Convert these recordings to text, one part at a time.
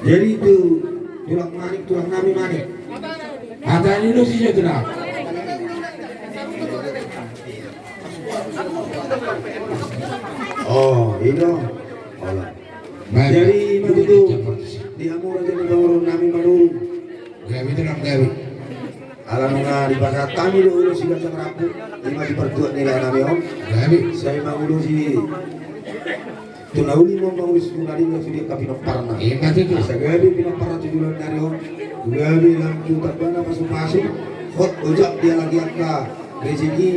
Jadi itu tulang manik, tulang nami manik. Ada ini sih ya tenang. Oh, itu. Olah. Jadi mati itu di amur aja di bawah nami manul. Gawi tenang gawi. Alam nga di pasar kami dulu si gacang rapu. Lima di pertuat nilai nami om. Gawi. Saya mau dulu si tunauli mo mau di sunari nggak sudah kapinok parna. Iya mati itu. Segala pinok parna tujuan dari om. Gawi lampu terbana masuk. Hot ojak dia lagi angka rezeki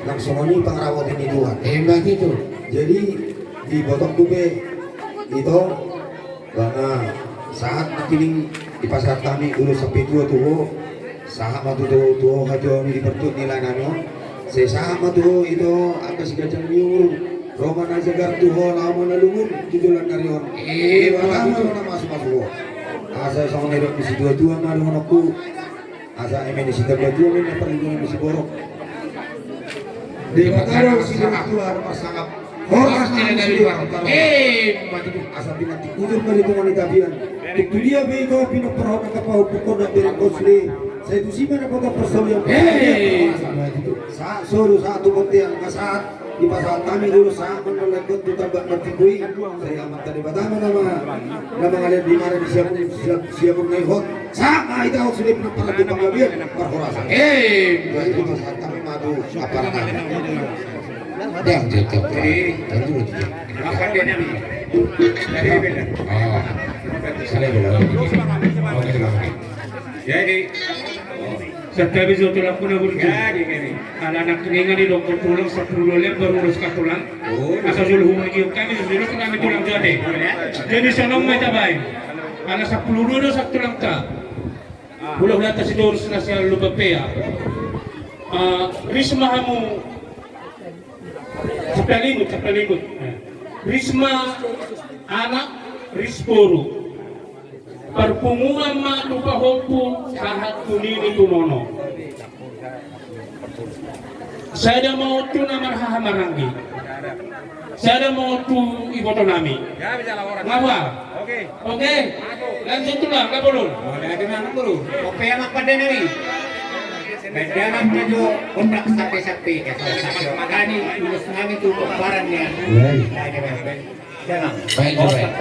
langsung ini pengrawat ini Tuhan. Iya mati itu. Jadi di botok kupe itu karena saat nakiling di pasar kami dulu sampai tua tuh saat waktu tuh hajo ini dipertut nilai nano sesama tuh itu apa sih gajah miur Roman aja gartu ho lama nalungun tujuan dari on lama mana masuk asa sama nedok di situ tua nado anakku asa emen di situ tua ini perlindungan di si borok di mana si tua masyarakat orang tidak dari luar. mati asal binati ujur kali itu wanita bian. Itu dia bego pinok perhona kapau pukul dan beri kosli. Saya itu sih mana kota persoalan. Saat suruh satu kontian saat di pasar kami dulu saat menolakkan tu tabak bertikui. Saya amat tadi batang nama ngalian di mana siap naikot. Saat itu harus sudah pinok perhona di penggabian perhorasan. Itu saat kami madu apa Yang jatuh. Tentu itu. Makan dia nih. Dari beda. Oh. Saya bilang. Oke oke. Jadi setiap itu tulang pun buruk. Jadi gini. Anak tulingan di dokter tulang 10 lem baru urus tulang. Asal dulu humani kami dulu kami tulang jadi. Jadi salam mai tabai. Anak 10 dulu sak tulang ta. Bulan atas itu urus nasional lupa pea. Risma hamu Kapelinggut. Risma anak Risporo. Perpunguan ma lupa hopu sahat kunini kumono. Saya mau tu nama Marangi. Saya mau tu iboto nami. Ngapa? Oke. Lanjut tu lah, nggak boleh. Ada mana dulu? Kopi anak pada nih. Dalam menuju kontak sapi-sapi, makanya tulus kami itu barangnya. Jangan. Baik baik.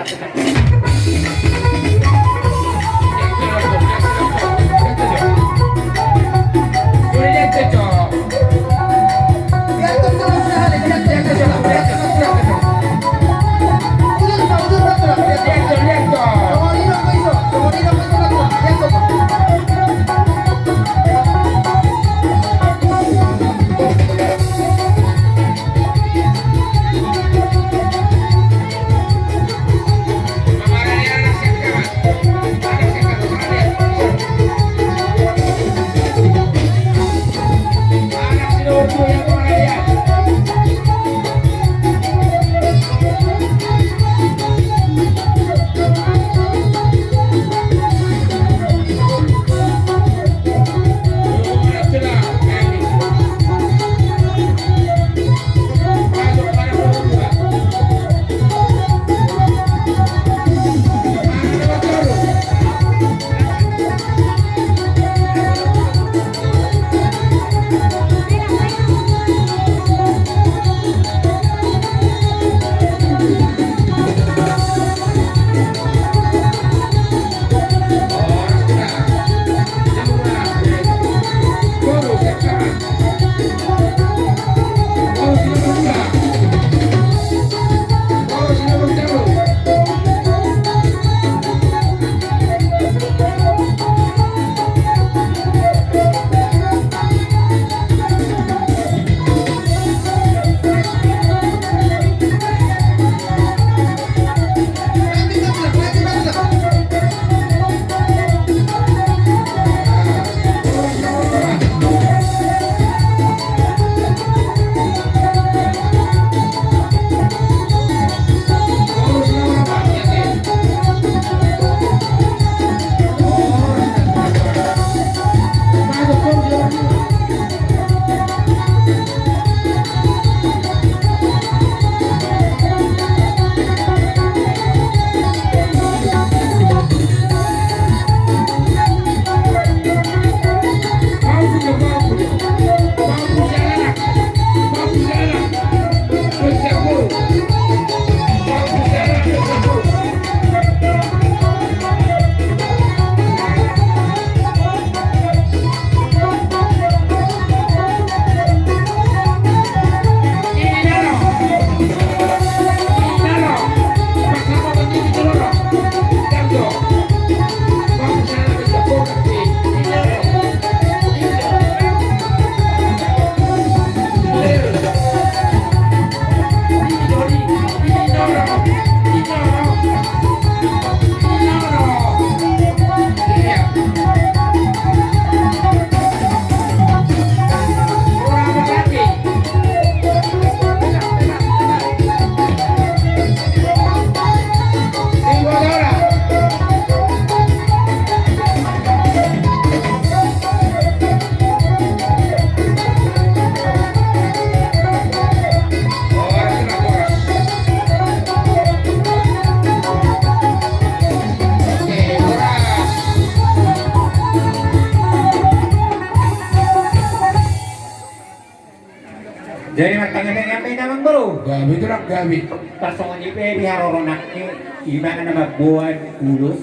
Jadi magtanga-tanga kay naman bro. Gabi itu lang gabi. Pasongan ni pe di haroronak ni iba ka na magbuwan ulos.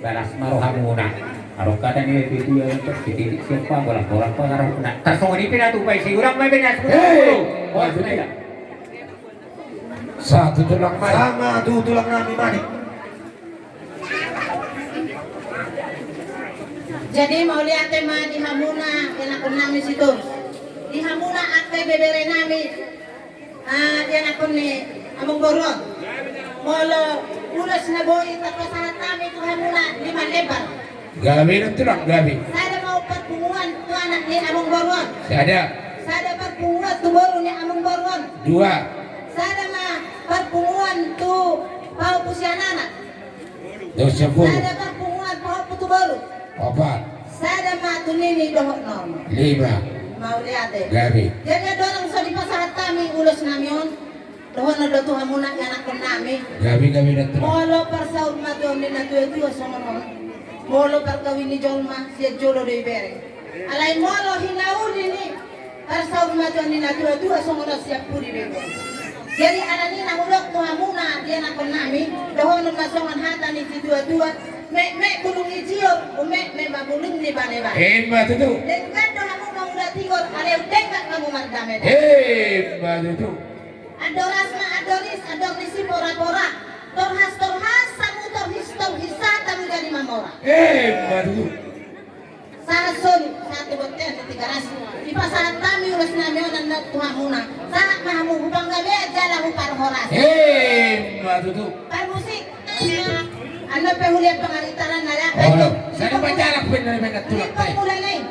Balas maruha muna. Araw ka na ni Tito yung titik siya pa. Bolang-bolang pa araw na. Pasongan ni pe natupay. Sigurang may binas. Hey! Boss na yan. Satu tu lang may. Sama tutulang namin manik. Jadi mau lihat tema di Hamuna yang akun namin si Tos. Di Hamuna akte bebere namin yang akun ni Among Boron. Molo ulas na boy tapasahat namin itu Hamuna 5 lebar. Gabi itu lang gabi. Sada mau perpunguan tu anak ni Among Boron. Ada Sada perpunguan tu baru ni Among Boron. 2. Sada mah perpunguan tu pau pusianana. 10. Sada perpunguan pau putu baru. 4. Sada mah tu nini dohok normal. 5. Mau lihat deh. Gabi. Jadi ada orang sa di pasahat kami ulos namion. Doon na dato hamuna anak ko nami. Gabi itu lang. Molo par sa urma doon ni na tuyo sa mga. Molo par kawin ni Jolma siya Jolo de Ibere. Alay molo hinauli ni par sa urma doon ni na tuyo sa mga siya Puri de Ibere. Jadi anani na ulok to hamuna dia anak ko nami. Doon na masongan hata ni si tuyo. Me bulung ijiyo o me mabulung ni bane-bane. Hebat itu. Dengan do hamuna udah tigor ale utek kamu mardame. Hebat itu. Adoris pora-pora. Torhas samu torhisa tamu jadi mamora. Hebat itu. Sahason satu boten tiga ras. Di pasahan kami ulas nami onan Tuhan muna. Saat mahamu hubang gabe jala hupar horas. Hebat itu. Par musik. Ano pe hulian pangalitaran nala. Oh, sana baca lang benar-benar tulak tayo. Mulai lain.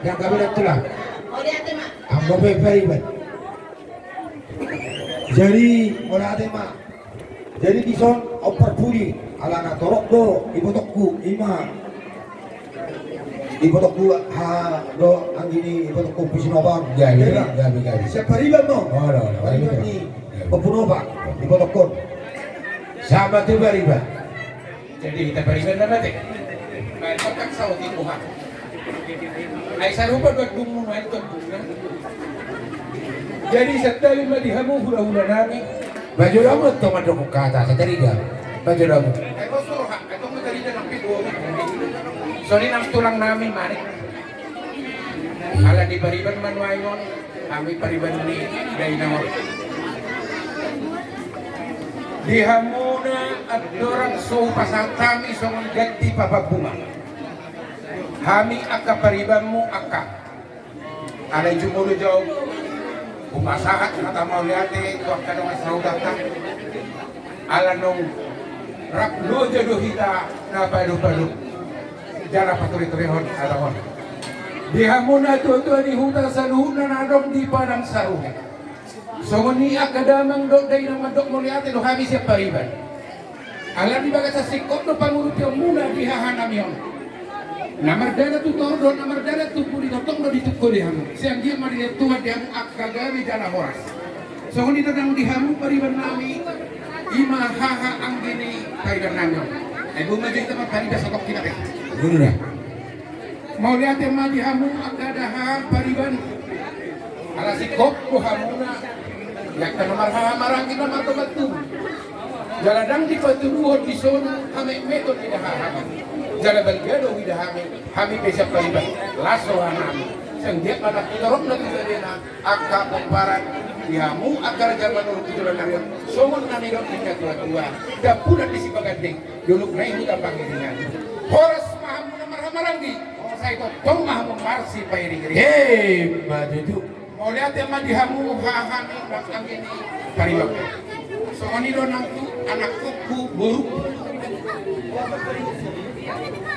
Yang kami itulah. Oh lihat mak. Anggo baik-baik. Jadi orang ada mak. Jadi di son opar puri ala na torok do ibu tokku ima. Ibu tokku ha do anggini ibu tokku pisinobang. Gabi. Siapa riba mo? Oh, no. Riba ni pepunobang ibu tokku. Sama tu bariba. Jadi kita beriman na natin. May pagkaksawatin mo ha. Ay sa lupa doon mo na ito. Jadi sa tayo madihamu hula-hula namin. Baju rambut tu madok ke atas seterida. Baju rambut. Ay gusto ha. Ito mo dali na ng pito. Sorry ng tulang namin manik. Ala di bariban man wayon. Kami pariban ni Dainamor. Dihamuna at dorang so pasatami so ganti papagpuma. Hami akka pariban mo akka. Alay jumulo jaw. Umasahat na tamaw liate ko akka nung saudat na. Ala nung raklo jado hita na palu-palu. Jara paturi-turihon alahon. Dihamuna tuwa-tuwa ni huta sa luhuna na adong di pa ng saruhe. So ni akadamang dok day ng mandok mo liate lo kami siya pariban. Alam di baga sa sikot no pangurut yung muna dihahanam yon. Namardana tu tordo namardana tu puri totong no ditukko dihamu. Siang dia mari tuwa dihamu akagawi jala horas. So ni dadang dihamu pariban nami ima haha ang gini pariban nami. Ay bumajay teman pariban sa kok kinake. Guna. Mau liate ma dihamu akadaha pariban. Ala sikot ko hamuna. Yak ka nomor marang kita marto batu. Jaladang di paturuhon di sono kami metod tidak hahaman. Jala balgado tidak kami besok pariban laso hanami. Sang dia pada torok na tidena akka kumparan dihamu agar jaman urut itulan narion. Somon na nirot ika tua-tua. Dapunan di si bagandeng duluk na ibu tapang iringan. Horas mahamu na marang di. Saya itu tong mahamu marsi pairing-iring. Hei, baju tu. Mau lihat yang dihamu hahani belakang ini pariwak. Soalnya do nang tu anak kuku buruk.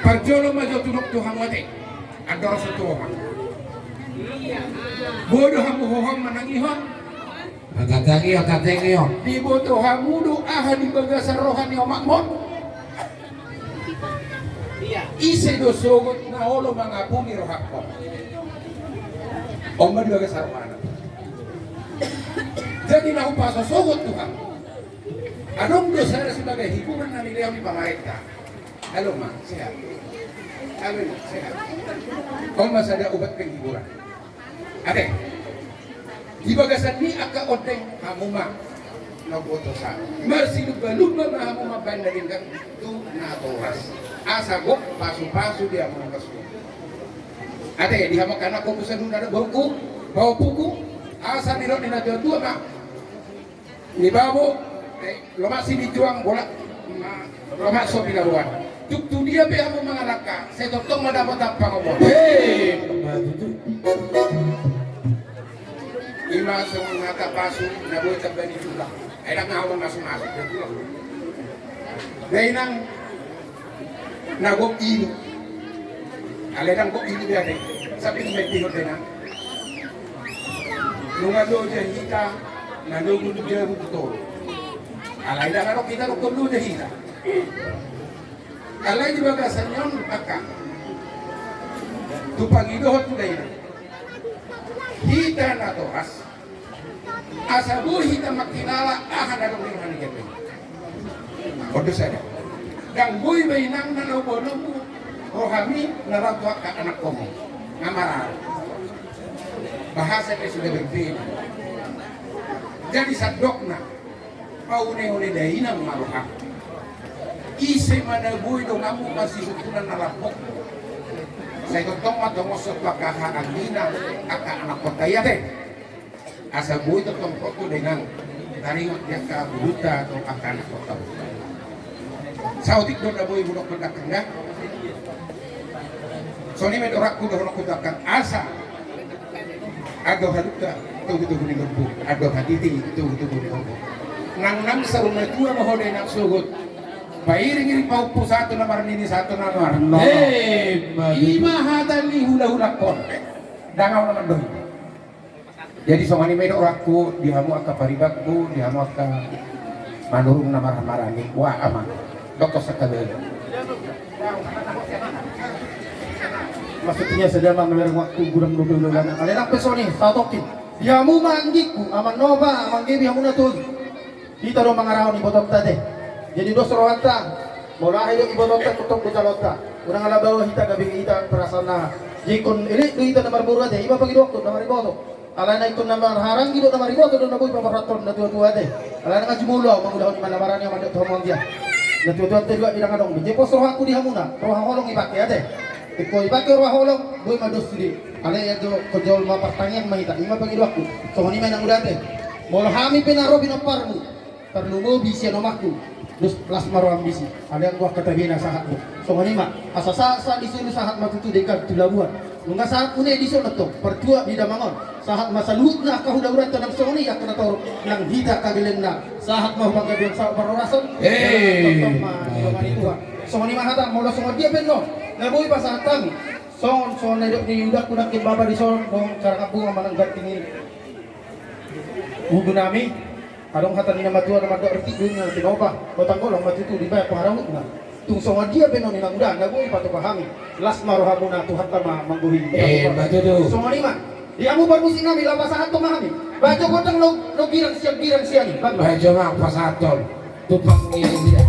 Parjolo majo tunok tu hamate. Ada rasa tuhan. Bodoh hamu hohong menangihon. Katangi yo. Di bodoh hamu do ahan di bagasan rohani omakmon. Ise do sogot na holo mangapuni rohakko. Oma juga kesarwana. Jadi na upasa sogot Tuhan. Anong dosa sebagai hiburan na niliyaw ni pamarita. Halo ma, sehat. Halo sehat. Oma sada ubat kang hiburan. Ate. Ibagasan ni aka odeng kamu ma. Nagotosa. Marsi lupa na hamu mabandarin kang tu na toras. Asa gok pasu-pasu dia mga kasu. Ate, di hamak anak ko sa nung na bangku, bawa puku, asa nilot ni nato tua ma. Ni babo, lomak sini juang bola, lomak so bilaruan. Tuk dia be amo mga laka, saya totong madapat ang pangomon. Hei, baju tu. Ima sa mga kapaso, nabuhay sa bani tulang. Ay nangawang masuk-masuk. Dahil nang nagok ilo. Aledang kok ini dia deh, sabi ni may tihot din na. Nung alo dyan hita, nalugod dyan bukto. Alay na karo kita nung kumlo dyan hita. Alay di ba kasan yun, baka. Tupangidohot mo dahil na. Hita na to, asabu hita makilala, ahan na nung rin niya. Odo sada. Dang buhay may nang nanaw-bono mo. Rohami naratwa ka anak ko mo. Ngamaral. Bahasa kayo sudah berbeda. Jadi sa dok na. Paune-une dahi ng maruha. Ise manabuhi do ngamu masih sutunan narapok. Sa itotong matungosot pagkakaangina aka anak ko tayate. Asa buhi totong koto dengan taringot niya ka buluta atau aka anak ko tayo. Sa utik doon na buhi bunok pagkakanda. So ni medorak ko doon ako takang asa. Agaw haluta, tugu-tugu ni lumbu. Agaw hatiti, tugu-tugu ni lumbu. Nang sa rumah tua mahode nak sugot. Pairing-iring paupo sa ato na maranini sa ato na marno. Hei, baju tu. Ima hatan ni hula-hula kon. Dangaw naman doon. Jadi so ni medorak ko, dihamu aka paribak ko, dihamu aka manurung na marah-marani. Wah ama, dokter sa kadalo. Maksudnya sedang memerang waktu gurang dulu lana. Kalian peso nih, tatokin. Dihamu manggiku, aman nova, manggibi hamu natul. Kita do mangarao ni botok tade. Jadi dos rohata. Mula hidup ibu lota kutok kuta lota. Urang ala bawah hita gabi hita perasaan na. Jikon ini duita na marbura de. Iba pagi doktor na mariboto. Ala na ikon na marharang gido na mariboto do na boy paparaton na tua-tua de. Ala na ngajimulo mangudah ni mana barang yang mandat homong dia. Na tua-tua de juga idang adong. Jadi pos roh aku di hamuna. Roh holong ibake ade. Iko ibake roh holong boy mados di. Ala ya do kojol ma pertanyaan mahita. Ima pagi doktor. So ni mana udah de. Mula hami penaro binoparmu. Perlu mo bisa nomaku. Terus plus maro ambisi. Ada yang gua kata bina sahat mo. So manima asa sa disuruh sahat matutu dekat tulabuan. Nunga sahat une disuruh to. Pertua di damangon. Sahat masalut na kahudahuran tanang soni akan tahu nang hida kagilen na. Sahat mau pagabian sa barorason. So manima hata mola so dia benno. Naboy pa sahat kami. So na ni udak kudak kin baba di son dong cara kabung mananggat tingin. Ubu nami adong hatan ni matua na magdo arti dunya tinoba botang kolong matutu di baya paharawut na tung songa dia benon ni nangda nagoy pato pahami las marohamuna tuhan tama mangguhin matutu. songa lima dia mu bermusik nami lapas saat to mahami bajo gotang lo girang siang ni Bajo mak pasatol. Tupak ni dia.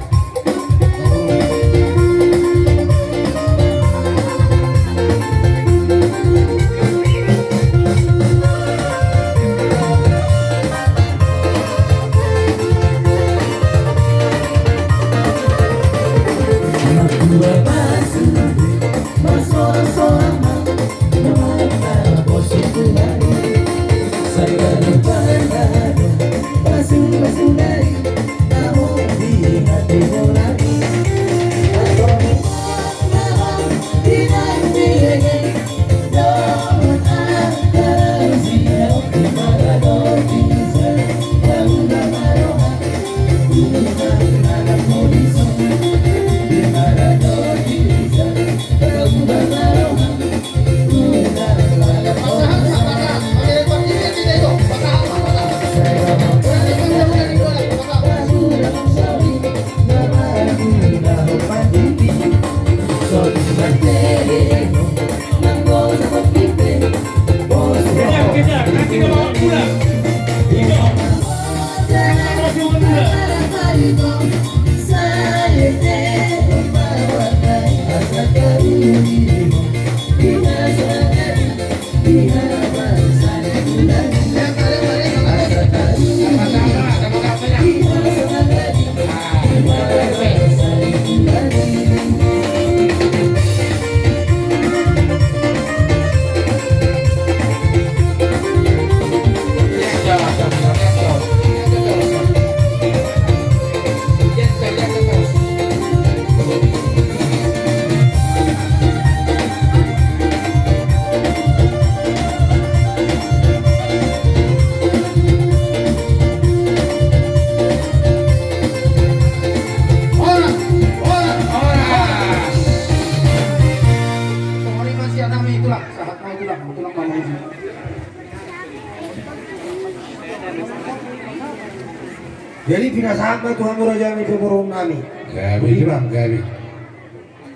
Jadi pinasama Tuhan Raja itu burung nami. Gabi bang gabi.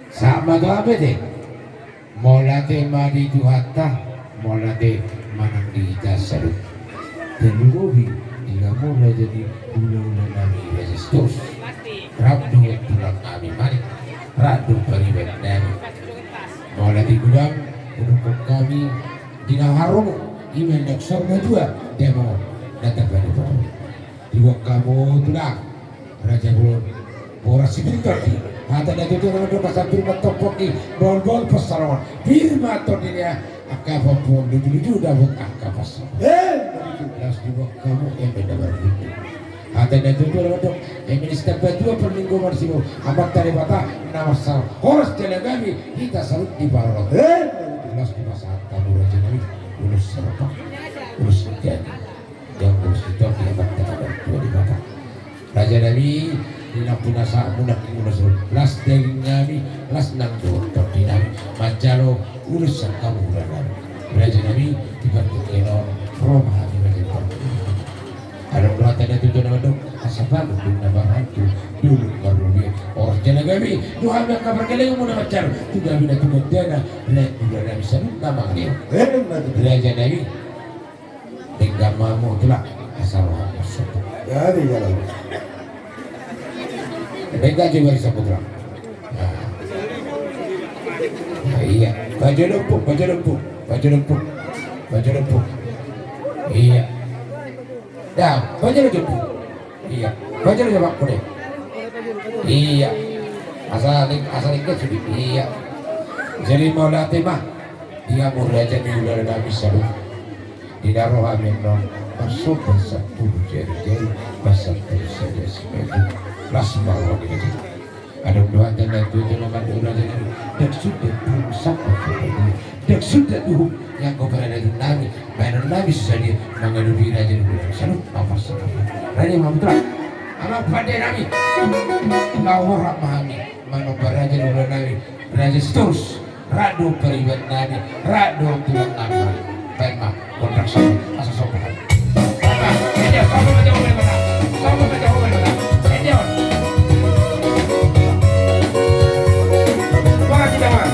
Sama tu apa deh? Molate madi tu hatta, molate manang di dasar. Dan gobi jika mulai jadi bulan nami resistus. Rabdu tulang kami mari, radu peribat nami. Molate gudang untuk kami jika harum iman daksar dua demo datang pada baru. Iwak kamu tulang Raja Bulon boras sebentar di hata dan itu nama doa pasal firman topoki bol pasaran firman todinya akapa pun lucu dapat akapa pasal jelas iwak kamu yang beda baru hata dan itu nama doa minister berdua perminggu marsimo amat dari bata nama sal horas telegami kita salut di barat jelas di pasal kamu Raja Nabi ulus serapa ulus jadi yang urus itu kita dapat dua di bawah Raja Nabi dina punasa mudah urus las daging Nabi las nang dokter di Nabi macalo urus kamu bulan Nabi Raja Nabi dibantu kelon Roma di Majapahit ada berata dan tujuan nama dok asapal di nama hantu dulu baru dia orang jalan Nabi Tuhan yang kabar kalian mau nama car juga bina tujuan dana lihat bulan Nabi sabut nama dia Raja Nabi tinggal mamu itulah asal masuk. Jadi jalan. Bengka juga bisa putra. Nah, iya, baju lempuk. Iya. Dah, baju lempuk. Iya, baju lempuk kuning. Iya. Asal ikut sudah. Iya. Jadi mau latih mah dia muraja di udara Nabi Sallallahu tidak roh amin non masuk basah puluh jari basah puluh saja sebagai lasma roh gitu. Ada doa dan itu nama doa jadi dan sudah berusaha dan sudah tuh yang kau berada di Nabi bayar Nabi saja mengadu diri aja dulu salut apa salah rani mampulah anak pada Nabi kau rahmani mana berada di Nabi berada terus rado peribat Nabi rado tulang Nabi baik mah kontrak sama asal sopan ini sama aja boleh mana sama aja boleh mana ini mana kita mana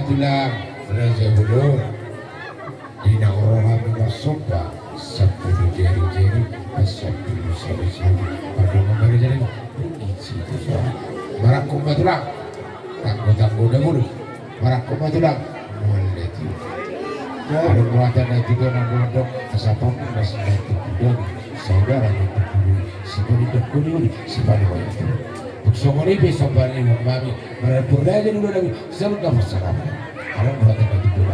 Itulah Raja Bulur Dina orang sopa sepuluh jari-jari sepuluh sari-sari pada memberi jari isi itu soal marakum batulang tanggo-tanggo dahulu marakum batulang mulai itu ada buatan dan juga nabodok kesapam masih bantu kudon saudara itu si bonito kuni si paling itu Tuksongoni besok balik mami berpura aja dulu lagi sebelum masalah kalau buat apa itu dulu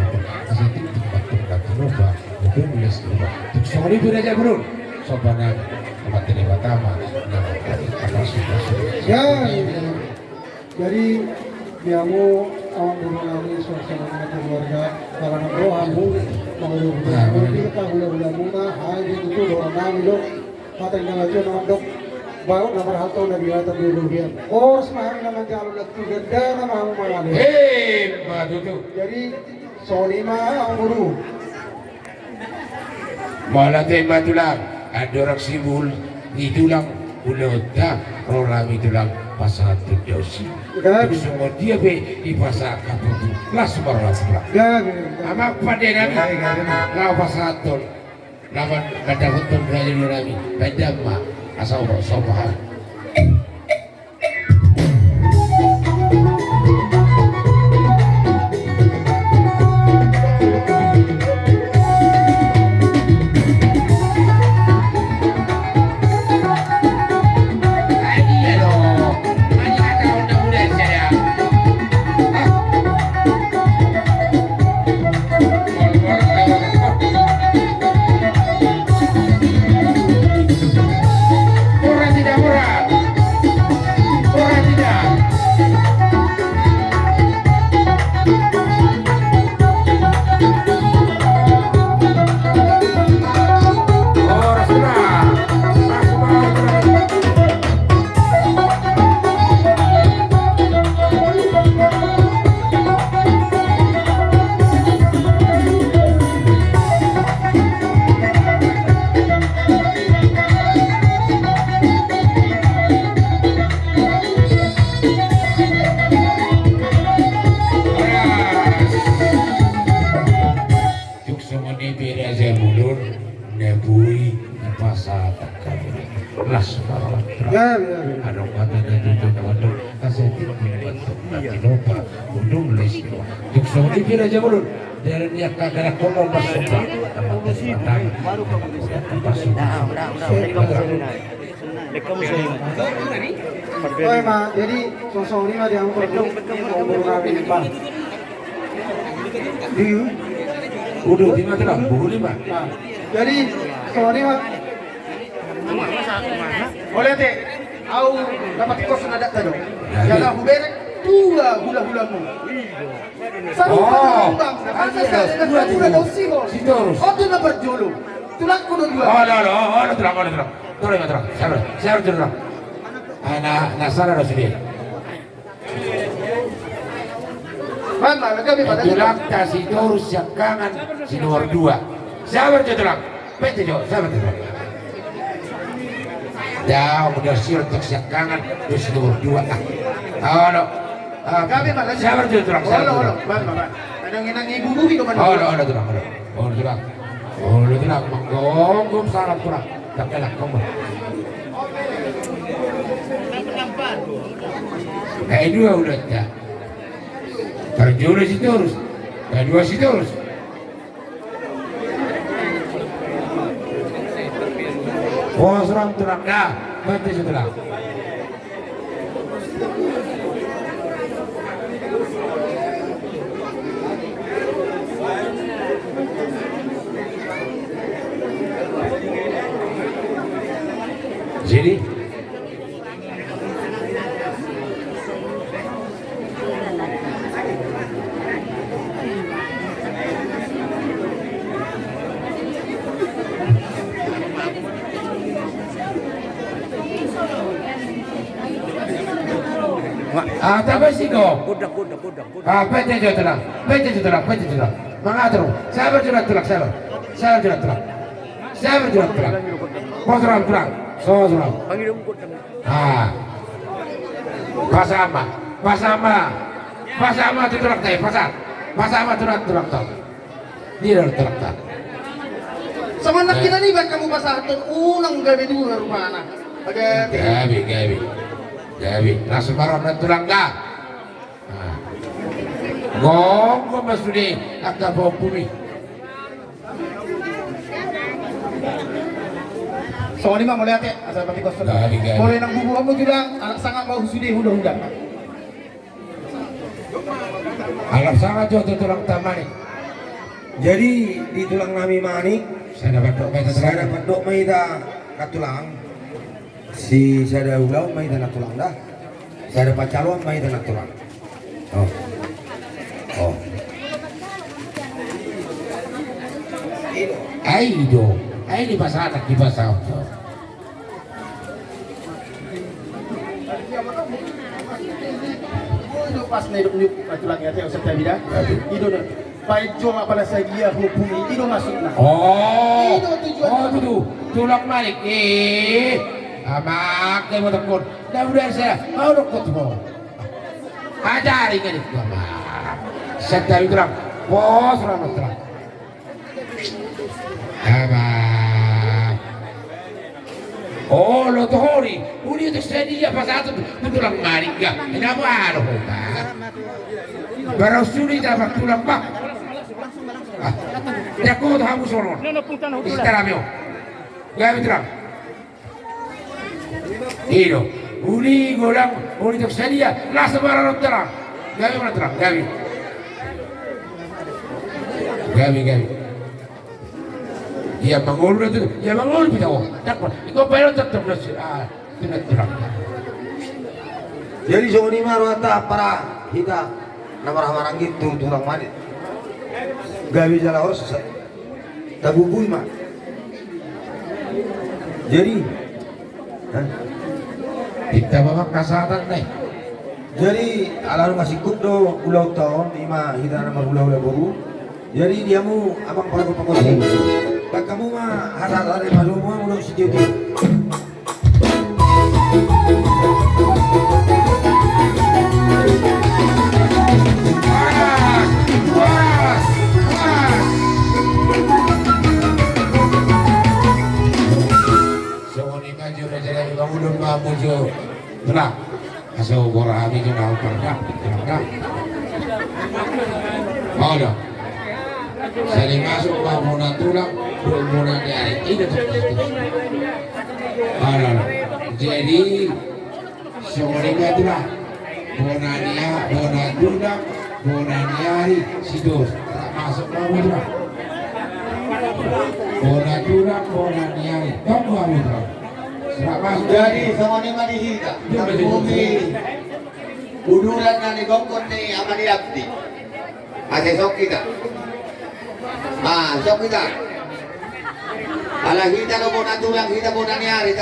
asal tempat lupa mungkin nulis lupa Tuksongoni beraja bro sobana tempat ini pertama apa sudah Ya, jadi dia mau awak mengalami suasana dengan keluarga karena rohamu mengeluh kita hula-hula muna hari itu doa kami dok kata yang ngaji nondok bau nomor satu dari atas dulu dia kors mahal nama jalur lagi gede nama mau mengalami madu tuh jadi solima guru malah tema tulang ada orang sibul di tulang udah rolami tulang pasal tujuh terus semua dia be di pasal kaputu kelas baru pulang amak pada nami lau pasal tol lawan kata betul belajar nami pada mak asal paham Dipira aja belum dari dia kagak kolom masuk Oh emang jadi sosok ini mah diangkut umur nabi lima di udah di mana lah buku lima jadi sosok ini mah boleh teh au dapat kos ada tadi jaga huberek dua hula-hulamu satu bang ada dua dosi bos oh tu nak berjulu tulang kudu dua terang saya terang anak salah dah sedih mana kami pada tulang kasih terus kangen si nomor 2 saya terang pete jo saya terang dah udah siap untuk kangen terus nomor 2 kami pada saya terang ada ngenang ibu bumi ke mana terang menggonggung sangat kurang tak kena kamu kayak dua udah tak terjun situ terus kayak dua situ terus seram terang dah mati setelah jadi apa sih kau? Kuda. Pete jodoh. Mengatur. Sabar jodoh. Mau terang. So terang. Pasama tu terang teh pasar. Pasama terang tau. Dia terang tau. Sama nak kita ni kan kamu pasahkan ulang gawe dua rupana. Gawe. Langsung barang dan tulang dah. Gonggo masuk di akar bawah bumi. So ni mah mulai ate asal pati kos. Gari. Mulai nang bubu kamu juga anak sangat mau sudah huda-huda. Alam sangat jauh tulang tamani. Jadi di tulang nami manik Saya dapat dok baca saya dapat dok maida katulang. Si saya ulau maida natulang dah. Saya dapat calon maida natulang. Oh. Oh. Aido. Ai di bahasa anak di bahasa apa? Itu pas na hidup tulang ate usap tayo bida. Ido na. Baik jual apa na sa dia hubungi ido masuk na. Oh, Itu tujuan. oh itu tulang balik. Amak kayak mau tekun. Dah udah saya mau tekun mo. Ajari kan itu amak. Saya bilang, bos ramah terang. Amak. Oh, lo tohori. Uni itu sedia pasal itu tulang balik enggak. Kenapa ada kok? Baru suri dapat tulang bak. Ya kau tahu kamu soron. Istirahat yo. Gak terang. Ilo, uni golang, uni tu sedia. Lah sebarang terang. Gak mana terang. Gabi. Ya mangol itu, ya mangol kita. Takut. Ikaw pero tetap tidak terang. Jadi soni marwata para hita namarang gitu tulang manit. Gabi jala harus tabubui mah. Jadi, Kita bawa kasatan nih. jadi alaru masih kudo ulau tahun lima hita nama ulau baru. Jadi diamu abang para pengkosi. Tak kamu mah hasad ada malu mah udah si dia. Ulun mamujo belah aso borami jo nau perda ada saling masuk bangunan tulang bangunan dari ini ada jadi semuanya itulah bonania bonaduna bonaniari sidos masuk bangunan bonaduna bonaniari tunggu bangunan. Jadi sama ni mah dihita. Bumi buduran na ni gongkon ni ama ni abdi. Ate sok kita. Sok kita. Ala hita no mo natulang hita mo nangyari